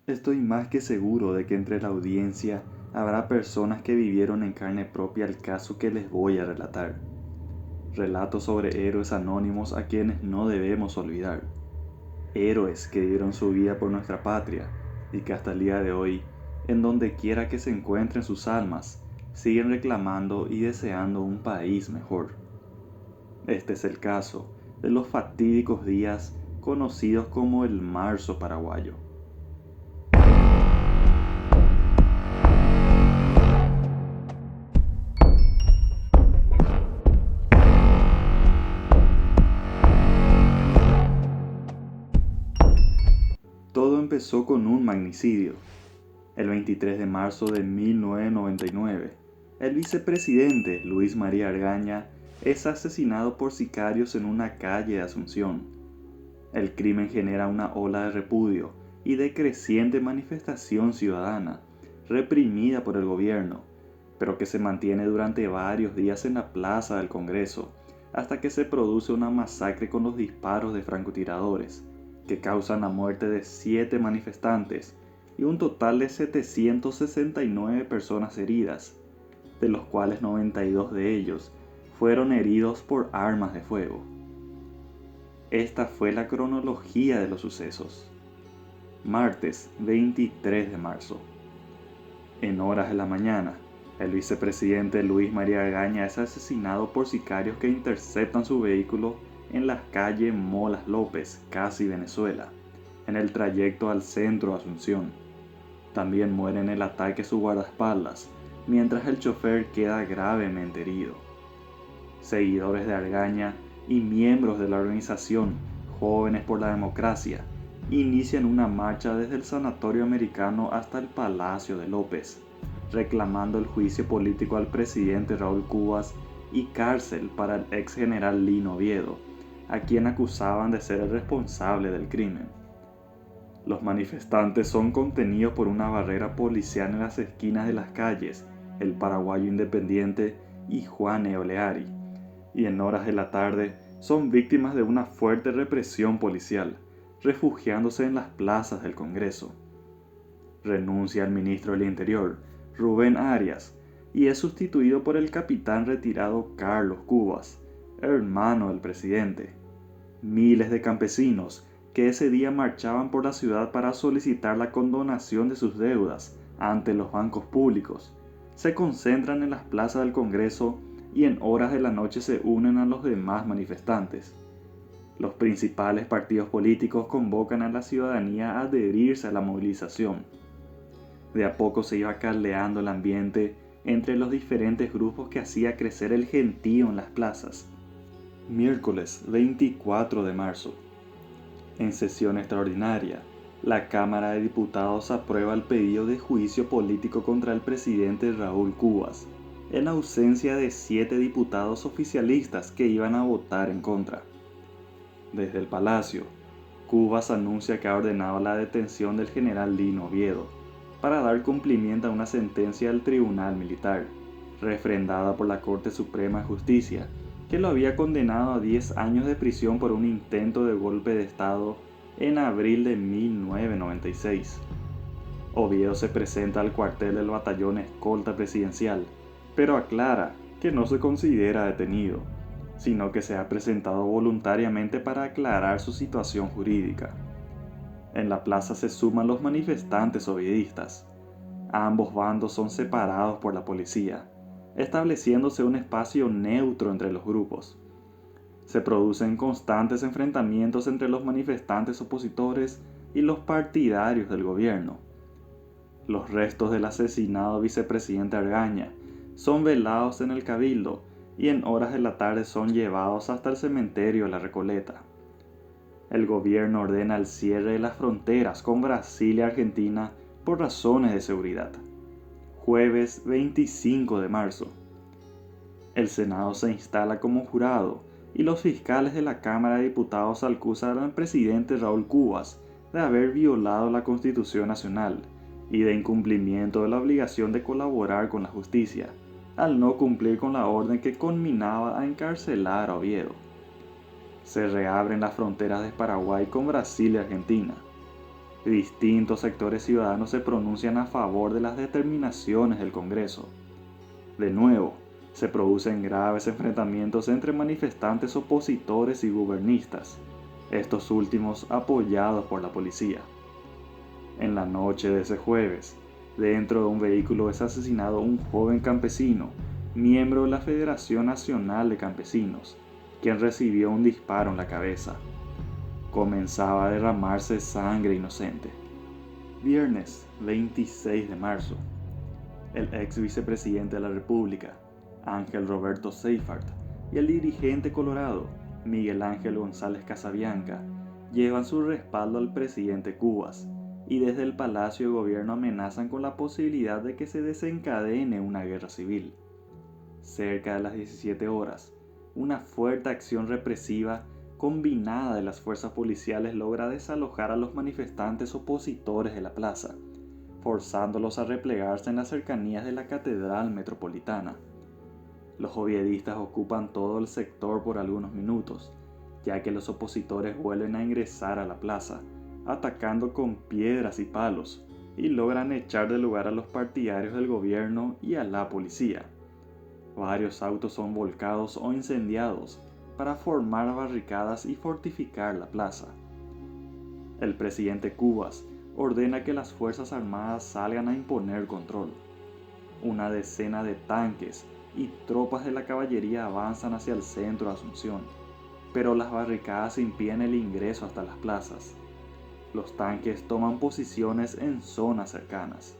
Estoy más que seguro de que entre la audiencia habrá personas que vivieron en carne propia el caso que les voy a relatar. Relatos sobre héroes anónimos a quienes no debemos olvidar. Héroes que dieron su vida por nuestra patria y que hasta el día de hoy, en donde quiera que se encuentren sus almas, siguen reclamando y deseando un país mejor. Este es el caso de los fatídicos días conocidos como el Marzo Paraguayo. Todo empezó con un magnicidio. El 23 de marzo de 1999, el vicepresidente Luis María Argaña es asesinado por sicarios en una calle de Asunción. El crimen genera una ola de repudio y de creciente manifestación ciudadana, reprimida por el gobierno, pero que se mantiene durante varios días en la plaza del Congreso, hasta que se produce una masacre con los disparos de francotiradores, que causan la muerte de 7 manifestantes y un total de 769 personas heridas, de los cuales 92 de ellos fueron heridos por armas de fuego. Esta fue la cronología de los sucesos. Martes 23 de marzo. En horas de la mañana, el vicepresidente Luis María Argaña es asesinado por sicarios que interceptan su vehículo en la calle Molas López, casi Venezuela, en el trayecto al centro de Asunción. También muere en el ataque su guardaespaldas, mientras el chofer queda gravemente herido. Seguidores de Argaña y miembros de la organización Jóvenes por la Democracia inician una marcha desde el Sanatorio Americano hasta el Palacio de López, reclamando el juicio político al presidente Raúl Cubas y cárcel para el ex general Lino Oviedo, a quien acusaban de ser el responsable del crimen. Los manifestantes son contenidos por una barrera policial en las esquinas de las calles El Paraguayo Independiente y Juan E. Oleari, y en horas de la tarde son víctimas de una fuerte represión policial, refugiándose en las plazas del Congreso. Renuncia el ministro del Interior, Rubén Arias, y es sustituido por el capitán retirado Carlos Cubas, hermano del presidente. Miles de campesinos que ese día marchaban por la ciudad para solicitar la condonación de sus deudas ante los bancos públicos, se concentran en las plazas del Congreso y en horas de la noche se unen a los demás manifestantes. Los principales partidos políticos convocan a la ciudadanía a adherirse a la movilización. De a poco se iba caldeando el ambiente entre los diferentes grupos que hacía crecer el gentío en las plazas. Miércoles 24 de marzo. En sesión extraordinaria, la Cámara de Diputados aprueba el pedido de juicio político contra el presidente Raúl Cubas, en ausencia de 7 diputados oficialistas que iban a votar en contra. Desde el Palacio, Cubas anuncia que ha ordenado la detención del general Lino Oviedo, para dar cumplimiento a una sentencia del Tribunal Militar, refrendada por la Corte Suprema de Justicia, que lo había condenado a 10 años de prisión por un intento de golpe de Estado en abril de 1996. Oviedo se presenta al cuartel del batallón escolta presidencial, pero aclara que no se considera detenido, sino que se ha presentado voluntariamente para aclarar su situación jurídica. En la plaza se suman los manifestantes oviedistas. Ambos bandos son separados por la policía, estableciéndose un espacio neutro entre los grupos. Se producen constantes enfrentamientos entre los manifestantes opositores y los partidarios del gobierno. Los restos del asesinado vicepresidente Argaña son velados en el Cabildo y en horas de la tarde son llevados hasta el cementerio de La Recoleta. El gobierno ordena el cierre de las fronteras con Brasil y Argentina por razones de seguridad. Jueves 25 de marzo. El Senado se instala como jurado y los fiscales de la Cámara de Diputados acusan al presidente Raúl Cubas de haber violado la Constitución Nacional y de incumplimiento de la obligación de colaborar con la justicia, al no cumplir con la orden que conminaba a encarcelar a Oviedo. Se reabren las fronteras de Paraguay con Brasil y Argentina. distintos sectores ciudadanos se pronuncian a favor de las determinaciones del Congreso. De nuevo, se producen graves enfrentamientos entre manifestantes opositores y gubernistas, estos últimos apoyados por la policía. En la noche de ese jueves, dentro de un vehículo es asesinado un joven campesino, miembro de la Federación Nacional de Campesinos, quien recibió un disparo en la cabeza. Comenzaba a derramarse sangre inocente. Viernes 26 de marzo. El ex vicepresidente de la República, Ángel Roberto Seyfarth, y el dirigente colorado, Miguel Ángel González Casabianca, llevan su respaldo al presidente Cubas, y desde el Palacio de Gobierno amenazan con la posibilidad de que se desencadene una guerra civil. Cerca de las 17 horas, una fuerte acción represiva combinada de las fuerzas policiales logra desalojar a los manifestantes opositores de la plaza, forzándolos a replegarse en las cercanías de la Catedral Metropolitana. Los oviedistas ocupan todo el sector por algunos minutos, ya que los opositores vuelven a ingresar a la plaza, atacando con piedras y palos, y logran echar del lugar a los partidarios del gobierno y a la policía. Varios autos son volcados o incendiados para formar barricadas y fortificar la plaza. El presidente Cubas ordena que las Fuerzas Armadas salgan a imponer control. Una decena de tanques y tropas de la caballería avanzan hacia el centro de Asunción, pero las barricadas impiden el ingreso hasta las plazas. Los tanques toman posiciones en zonas cercanas.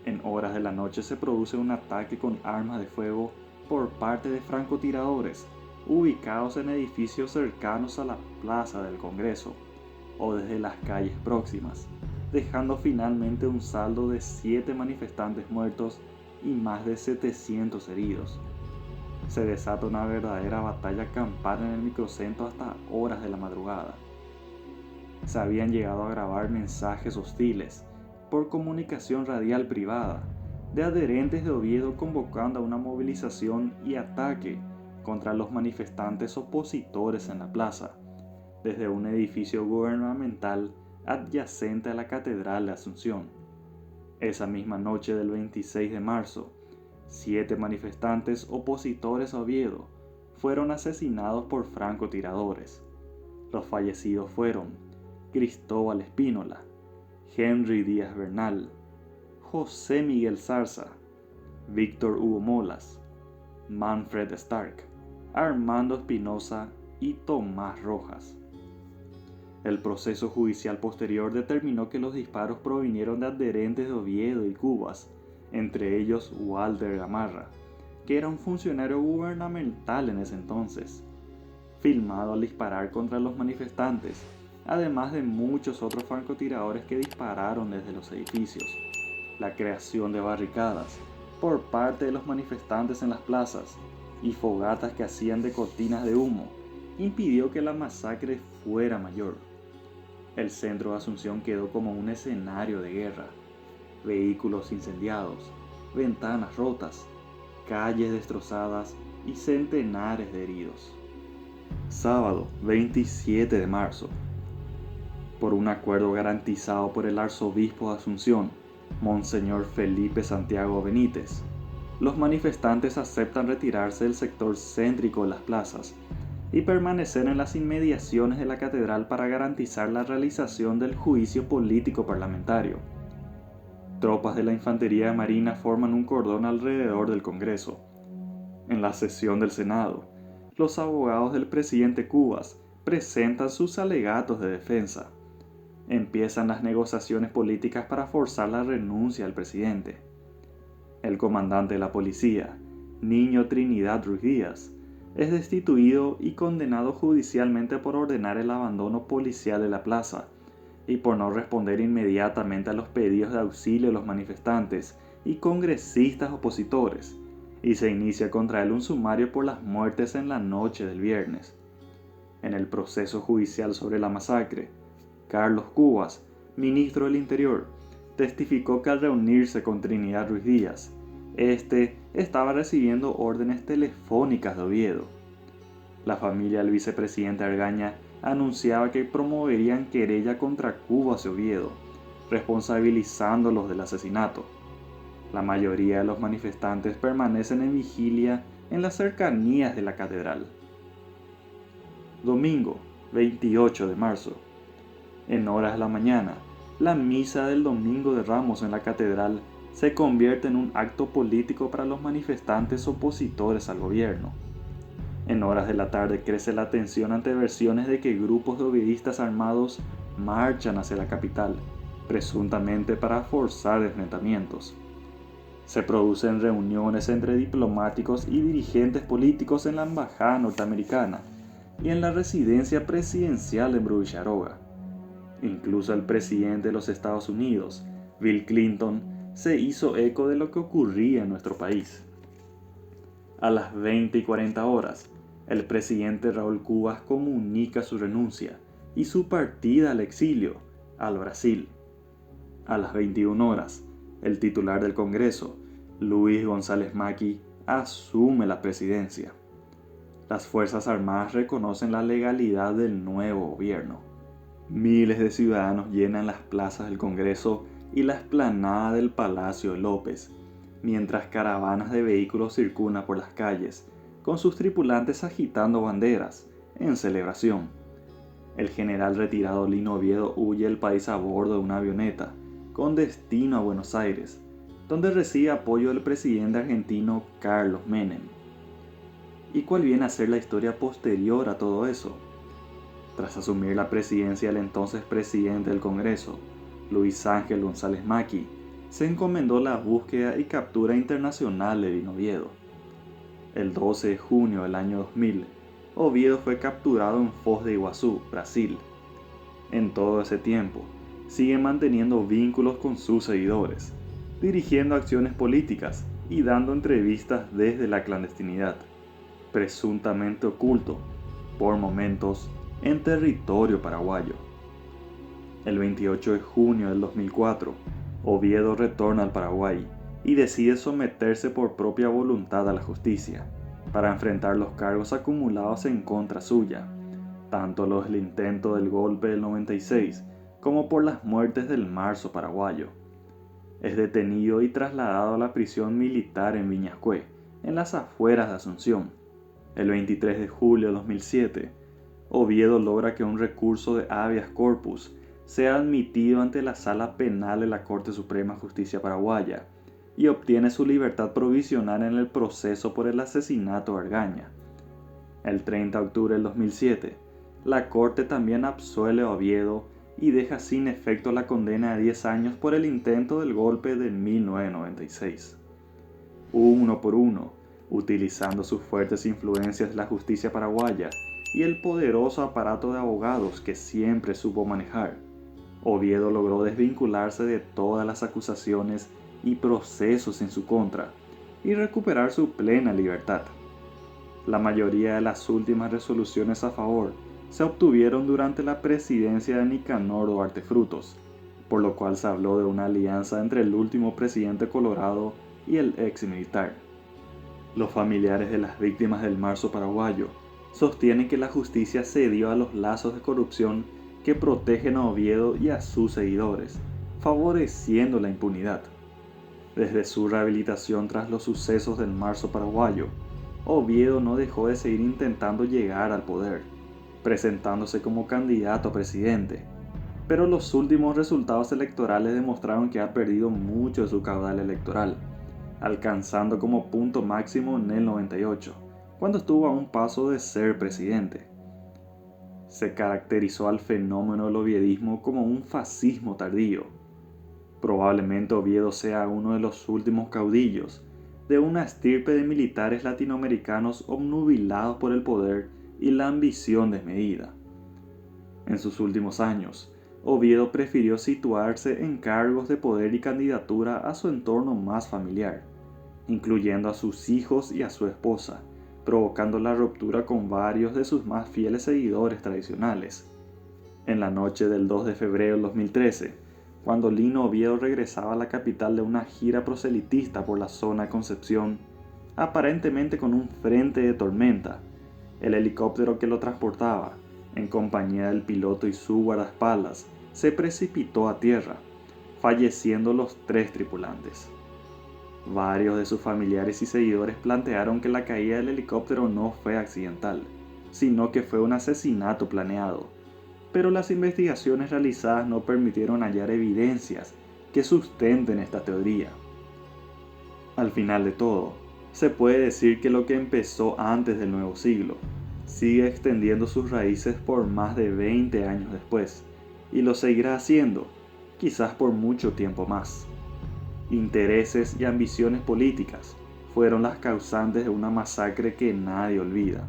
En horas de la noche se produce un ataque con armas de fuego por parte de francotiradores ubicados en edificios cercanos a la Plaza del Congreso o desde las calles próximas, dejando finalmente un saldo de 7 manifestantes muertos y más de 700 heridos. Se desata una verdadera batalla campal en el microcentro hasta horas de la madrugada. Se habían llegado a grabar mensajes hostiles por comunicación radial privada de adherentes de Oviedo convocando a una movilización y ataque contra los manifestantes opositores en la plaza, desde un edificio gubernamental adyacente a la Catedral de Asunción. Esa misma noche del 26 de marzo, 7 manifestantes opositores a Oviedo fueron asesinados por francotiradores. Los fallecidos fueron Cristóbal Espínola, Henry Díaz Bernal, José Miguel Zarza, Víctor Hugo Molas, Manfred Stark, Armando Espinosa y Tomás Rojas. El proceso judicial posterior determinó que los disparos provinieron de adherentes de Oviedo y Cubas, entre ellos Walter Gamarra, que era un funcionario gubernamental en ese entonces, filmado al disparar contra los manifestantes, además de muchos otros francotiradores que dispararon desde los edificios. La creación de barricadas por parte de los manifestantes en las plazas y fogatas que hacían de cortinas de humo impidió que la masacre fuera mayor. El centro de Asunción quedó como un escenario de guerra. Vehículos incendiados, ventanas rotas, calles destrozadas y centenares de heridos. Sábado 27 de marzo. Por un acuerdo garantizado por el arzobispo de Asunción, Monseñor Felipe Santiago Benítez, los manifestantes aceptan retirarse del sector céntrico de las plazas y permanecer en las inmediaciones de la catedral para garantizar la realización del juicio político parlamentario. Tropas de la Infantería de Marina forman un cordón alrededor del Congreso. En la sesión del Senado, los abogados del presidente Cubas presentan sus alegatos de defensa. Empiezan las negociaciones políticas para forzar la renuncia del presidente. El comandante de la policía, Niño Trinidad Ruiz Díaz, es destituido y condenado judicialmente por ordenar el abandono policial de la plaza y por no responder inmediatamente a los pedidos de auxilio de los manifestantes y congresistas opositores, y se inicia contra él un sumario por las muertes en la noche del viernes. En el proceso judicial sobre la masacre, Carlos Cubas, ministro del Interior, testificó que al reunirse con Trinidad Ruiz Díaz, este estaba recibiendo órdenes telefónicas de Oviedo. La familia del vicepresidente Argaña anunciaba que promoverían querella contra Cuba hacia Oviedo, responsabilizándolos del asesinato. La mayoría de los manifestantes permanecen en vigilia en las cercanías de la catedral. Domingo, 28 de marzo. En horas de la mañana, la misa del Domingo de Ramos en la catedral se convierte en un acto político para los manifestantes opositores al gobierno. En horas de la tarde crece la tensión ante versiones de que grupos de oviedistas armados marchan hacia la capital, presuntamente para forzar enfrentamientos. Se producen reuniones entre diplomáticos y dirigentes políticos en la embajada norteamericana y en la residencia presidencial de Brucharoga. Incluso el presidente de los Estados Unidos, Bill Clinton, se hizo eco de lo que ocurría en nuestro país. A las 20:40 horas, el presidente Raúl Cubas comunica su renuncia y su partida al exilio, al Brasil. A las 21 horas, el titular del Congreso, Luis González Macchi, asume la presidencia. Las Fuerzas Armadas reconocen la legalidad del nuevo gobierno. Miles de ciudadanos llenan las plazas del Congreso y la explanada del Palacio de López, mientras caravanas de vehículos circulan por las calles, con sus tripulantes agitando banderas, en celebración. El general retirado Lino Oviedo huye del país a bordo de una avioneta, con destino a Buenos Aires, donde recibe apoyo del presidente argentino Carlos Menem. ¿Y cuál viene a ser la historia posterior a todo eso? Tras asumir la presidencia del entonces presidente del Congreso, Luis Ángel González Macchi, se encomendó la búsqueda y captura internacional de Lino Oviedo. El 12 de junio del año 2000, Oviedo fue capturado en Foz de Iguazú, Brasil. En todo ese tiempo, sigue manteniendo vínculos con sus seguidores, dirigiendo acciones políticas y dando entrevistas desde la clandestinidad, presuntamente oculto, por momentos, en territorio paraguayo. El 28 de junio del 2004, Oviedo retorna al Paraguay y decide someterse por propia voluntad a la justicia, para enfrentar los cargos acumulados en contra suya, tanto los del intento del golpe del 96 como por las muertes del marzo paraguayo. Es detenido y trasladado a la prisión militar en Viñascué, en las afueras de Asunción. El 23 de julio de 2007, Oviedo logra que un recurso de habeas corpus sea admitido ante la Sala Penal de la Corte Suprema de Justicia Paraguaya y obtiene su libertad provisional en el proceso por el asesinato de Argaña. El 30 de octubre del 2007, la Corte también absuelve a Oviedo y deja sin efecto la condena de 10 años por el intento del golpe de 1996. Uno por uno, utilizando sus fuertes influencias de la justicia paraguaya y el poderoso aparato de abogados que siempre supo manejar, Oviedo logró desvincularse de todas las acusaciones y procesos en su contra y recuperar su plena libertad. La mayoría de las últimas resoluciones a favor se obtuvieron durante la presidencia de Nicanor Duarte Frutos, por lo cual se habló de una alianza entre el último presidente colorado y el ex militar. Los familiares de las víctimas del marzo paraguayo sostienen que la justicia cedió a los lazos de corrupción que protegen a Oviedo y a sus seguidores, favoreciendo la impunidad. Desde su rehabilitación tras los sucesos del marzo paraguayo, Oviedo no dejó de seguir intentando llegar al poder, presentándose como candidato a presidente, pero los últimos resultados electorales demostraron que ha perdido mucho de su caudal electoral, alcanzando como punto máximo en el 98, cuando estuvo a un paso de ser presidente. Se caracterizó al fenómeno del oviedismo como un fascismo tardío. Probablemente Oviedo sea uno de los últimos caudillos de una estirpe de militares latinoamericanos obnubilados por el poder y la ambición desmedida. En sus últimos años, Oviedo prefirió situarse en cargos de poder y candidatura a su entorno más familiar, incluyendo a sus hijos y a su esposa, provocando la ruptura con varios de sus más fieles seguidores tradicionales. En la noche del 2 de febrero del 2013, cuando Lino Oviedo regresaba a la capital de una gira proselitista por la zona de Concepción, aparentemente con un frente de tormenta, el helicóptero que lo transportaba en compañía del piloto y su guardaespaldas, se precipitó a tierra, falleciendo los 3 tripulantes. Varios de sus familiares y seguidores plantearon que la caída del helicóptero no fue accidental, sino que fue un asesinato planeado, pero las investigaciones realizadas no permitieron hallar evidencias que sustenten esta teoría. Al final de todo, se puede decir que lo que empezó antes del nuevo siglo sigue extendiendo sus raíces por más de 20 años después, y lo seguirá haciendo, quizás por mucho tiempo más. Intereses y ambiciones políticas fueron las causantes de una masacre que nadie olvida.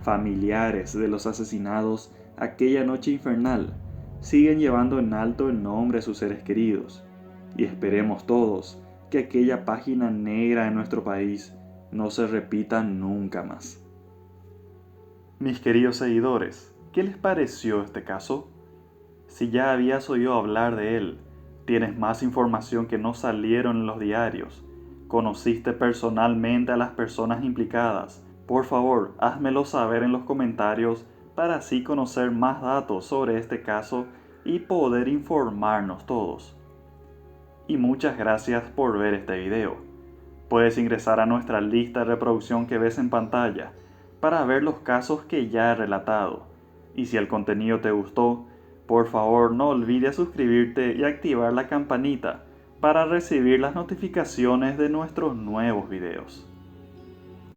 Familiares de los asesinados aquella noche infernal siguen llevando en alto el nombre de sus seres queridos, y esperemos todos que aquella página negra de nuestro país no se repita nunca más. Mis queridos seguidores, ¿qué les pareció este caso? Si ya habías oído hablar de él, tienes más información que no salieron en los diarios, conociste personalmente a las personas implicadas, por favor, házmelo saber en los comentarios para así conocer más datos sobre este caso y poder informarnos todos. Y muchas gracias por ver este video. Puedes ingresar a nuestra lista de reproducción que ves en pantalla para ver los casos que ya he relatado. Y si el contenido te gustó, por favor no olvides suscribirte y activar la campanita para recibir las notificaciones de nuestros nuevos videos.